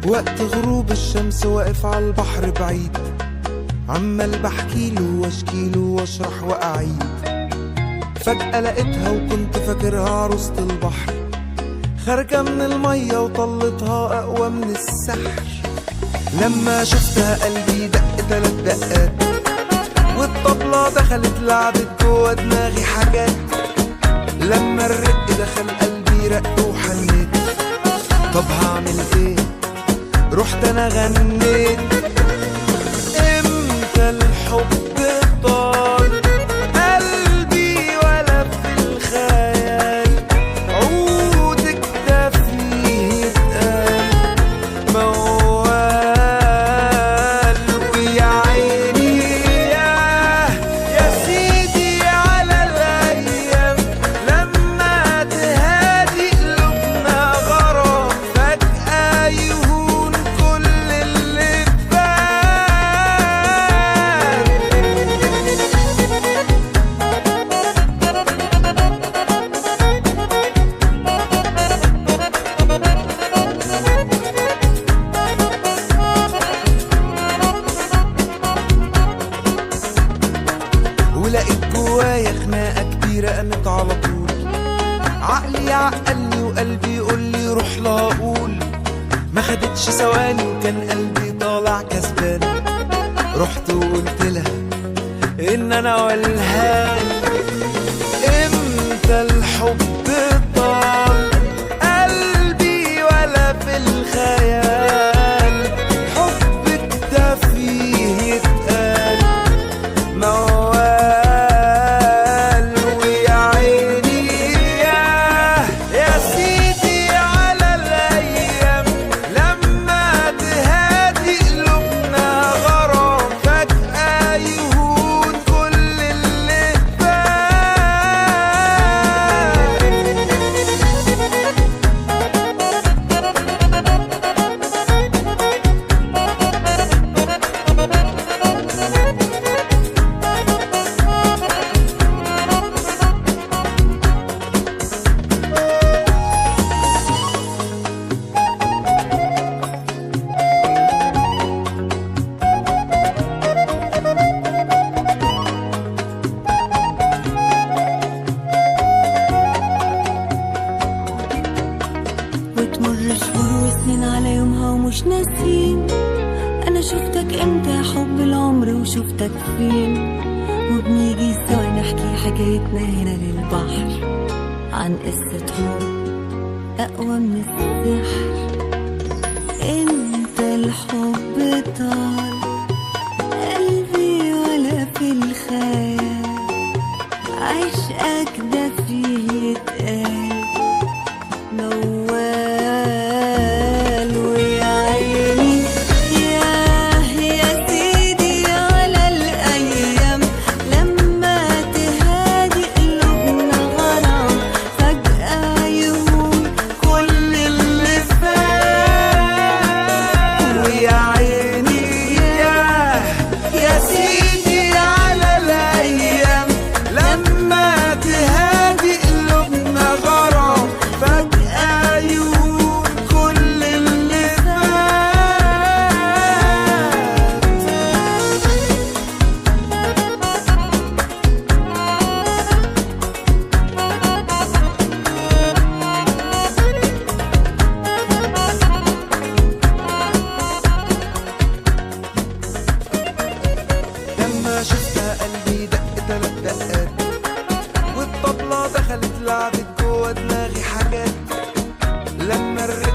وقت غروب الشمس واقف على البحر بعيد، عمال بحكيله واشكيله واشرح واعيد. فجأة لقيتها وكنت فاكرها عروسة البحر، خارجة من المية وطلتها أقوى من السحر. لما شفتها قلبي دق 3 دقات، والطبلة دخلت لعبت جوا دماغي حاجات. لما الرق دخل قلبي رق وحنيت، طب هعمل ايه؟ رحت انا غنيت. امتى الحب طال قلبي ولا في الخيال، عودك ده فيه اتقال موال. ويا عيني يا سيدي على الايام، لما تهادي قلوبنا غرام، فجأة يهون كل اللي فات. ولقيت جوايا خناقة كبيرة قامت على طول، عقلي عقلني وقلبي يقولي روح لا اقول. ما خدتش ثواني وكان قلبي طالع كسبان، رحت وقلت لها ان انا والهان. امتى الحب طال قلبي ولا في الخيال، حبك ده فيه يتقال موال. ويا عيني يا سيدي على الايام، لما تهادي قلوبنا غرام، فجأة يهون كل اللي فات. وتمر شهور وسنين على يومها ومش ناسين، انا شفتك امتى يا حب العمر وشفتك فين. وبنيجي سوا نحكي حكايتنا هنا للبحر، عن قصة حب اقوى من السحر. انت الحب طال قلبي ولا في الخيال، عشقك ده فيه يتقال موال. ويا عيني يا سيدي على الايام، لما تهادي قلوبنا غرام، فجأة يهون كل اللي فات. ويا عيني يا سيدي على الايام، لما تهادي قلوبنا غرام، فجأة يهون كل اللي فات. لما شفتها قلبي دق 3 دقات، والطبلة دخلت لعبت جوا دماغي حاجات. لما الرق